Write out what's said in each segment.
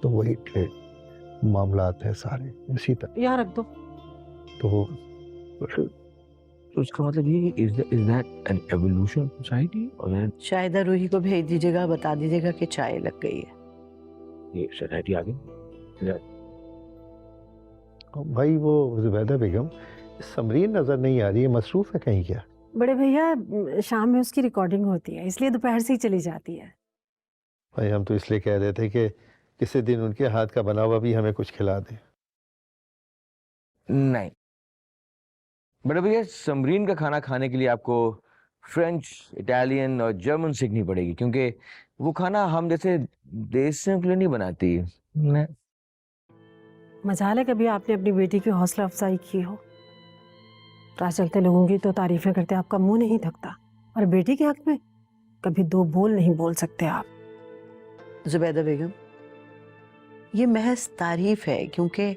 तो वही ट्रेड मामलात है सारे इसी तरह। यहाँ रख दो। तो उसका मतलब ये is that N evolution society? और शायद रूही को भेज दीजिएगा, बता दीजिएगा कि चाय लग गई है। ये सोसाइटी आ गई। भाई वो जुबैदा बेगम समरीन नजर नहीं आ रही है, मसरूफ है कहीं क्या? बड़े भैया शाम में उसकी रिकॉर्डिंग होती है, इसलिए दोपहर से ही चली जाती है। भाई हम तो इसलिए कह रहे थे कि किसी दिन उनके हाथ का बना हुआ भी हमें कुछ खिला दे। नहीं बड़े भैया, समरीन का खाना खाने के लिए आपको फ्रेंच, इटालियन और जर्मन सीखनी पड़ेगी, क्योंकि वो खाना हम जैसे देशियों के लिए नहीं बनाती। नहीं। मजाल है कभी आपने अपनी बेटी की हौसला अफजाई की हो। राह चलते लोगों की तो तारीफें करते आपका मुंह नहीं थकता, और बेटी के हक में कभी दो बोल नहीं बोल सकते आप। जुबैदा बेगम, ये महज तारीफ है, क्योंकि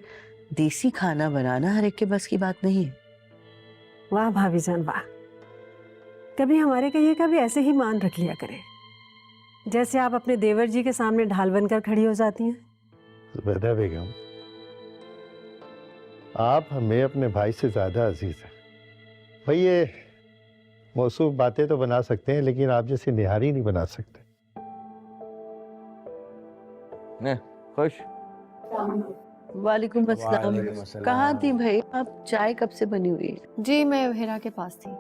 देसी खाना बनाना हर एक के बस की बात नहीं है। वाह भाभी जान वाह, कभी हमारे कहिए का भी ऐसे ही मान रख लिया करें, जैसे आप अपने देवर जी के सामने ढाल बनकर खड़ी हो जाती हैं। जुबैदा बेगम, आप हमें अपने भाई से ज्यादा अजीज हैं। भाई ये मौसूफ बातें तो बना सकते हैं, लेकिन आप जैसे निहारी नहीं बना सकते। खुश। वालेकुम अस्सलाम। कहाँ थी भाई आप? चाय कब से बनी हुई है? जी मैं हेरा के पास थी।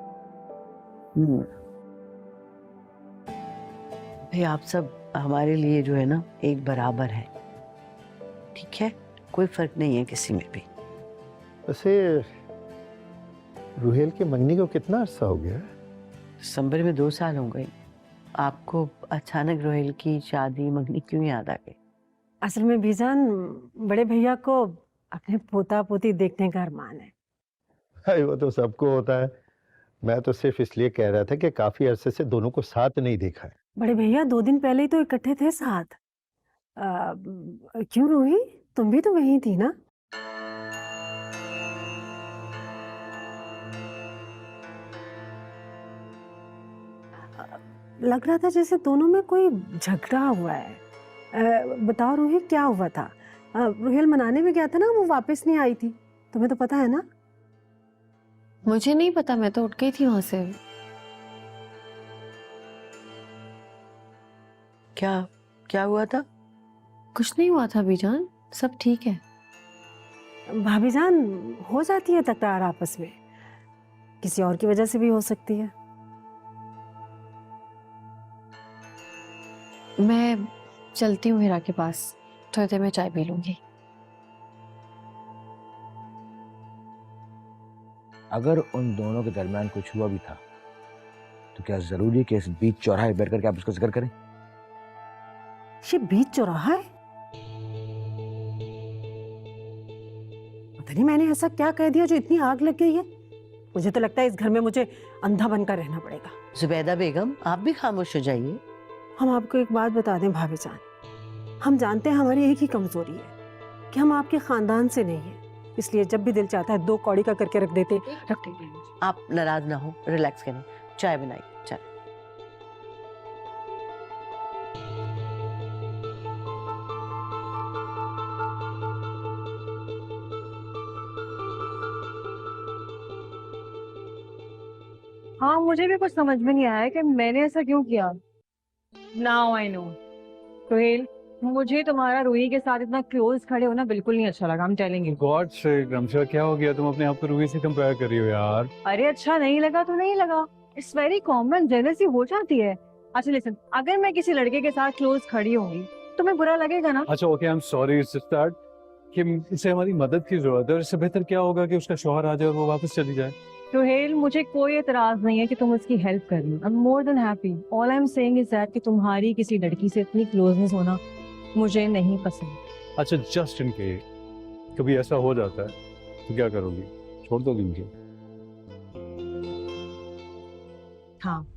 भाई आप सब हमारे लिए जो है ना एक बराबर है, ठीक है? कोई फर्क नहीं है किसी में भी। वैसे रूहेल के मंगनी को कितना अरसा हो गया? दिसंबर में 2 साल हो गए। आपको अचानक रोहेल की शादी मंगनी क्यों याद आ गई? असल में बीजान, बड़े भैया को अपने पोता पोती देखने का अरमान है। भाई वो तो सबको होता है, मैं तो सिर्फ इसलिए कह रहा था कि काफी अरसे से दोनों को साथ नहीं देखा है। बड़े भैया 2 दिन पहले ही तो इकट्ठे थे साथ। क्यों रूही, तुम भी तो वहीं थी ना? लग रहा था जैसे दोनों में कोई झगड़ा हुआ है। बताओ रूही, क्या हुआ था? रूहेल मनाने में गया था ना, वो वापस नहीं आई थी, तुम्हें तो पता है ना? मुझे नहीं पता, मैं तो उठ गई थी वहां से। क्या क्या हुआ था? कुछ नहीं हुआ था बीजान, सब ठीक है। भाभी जान, हो जाती है तकरार आपस में, किसी और की वजह से भी हो सकती है। मैं चलती हूँ हेरा के पास, थोड़ी देर में चाय पी लूंगी। अगर उन दोनों के दरमियान कुछ हुआ भी था तो क्या जरूरी है कि इस बीच चौराहे बैठ करके आप उसका जिक्र करें? ये बीच चौराहा है? पता नहीं मैंने ऐसा क्या कह दिया जो इतनी आग लग गई है। मुझे तो लगता है इस घर में मुझे अंधा बनकर रहना पड़ेगा। जुबैदा बेगम, आप भी खामोश हो जाइए। हम आपको एक बात बता दें भाभी जान, हम जानते हैं हमारी एक ही कमजोरी है कि हम आपके खानदान से नहीं है, इसलिए जब भी दिल चाहता है 2 कौड़ी का करके रख देते। आप नाराज ना हो, रिलैक्स करें, चाय बनाइए। चाय। हाँ, मुझे भी कुछ समझ में नहीं आया कि मैंने ऐसा क्यों किया। Now I know. सोहेल, मुझे तुम्हारा रूही के साथ इतना क्लोज खड़े होना बिल्कुल नहीं अच्छा लगा। I'm telling you। गॉड से गमशा, क्या हो गया? तुम अपने आप को रूही से कंपेयर कर रही हो यार। अरे अच्छा नहीं लगा तो नहीं लगा, इट्स वेरी कॉमन, जेलसी हो जाती है। अच्छा लिसन, अगर मैं किसी लड़के के साथ क्लोज खड़ी होंगी तो मैं बुरा लगेगा ना? अच्छा okay, I am sorry, it's just that कि इसे हमारी मदद की जरूरत है, और इससे बेहतर क्या होगा कि उसका शौहर आ जाए और वो वापस चली जाए। सोहेल, मुझे कोई एतराज नहीं है कि तुम उसकी हेल्प कर रही हो। I am more than happy. All I am saying is that कि तुम्हारी किसी लड़की से इतनी क्लोजनेस होना मुझे नहीं पसंद। अच्छा जस्ट इन केस कभी ऐसा हो जाता है तो क्या करोगी? छोड़ दोगी मुझे? हाँ।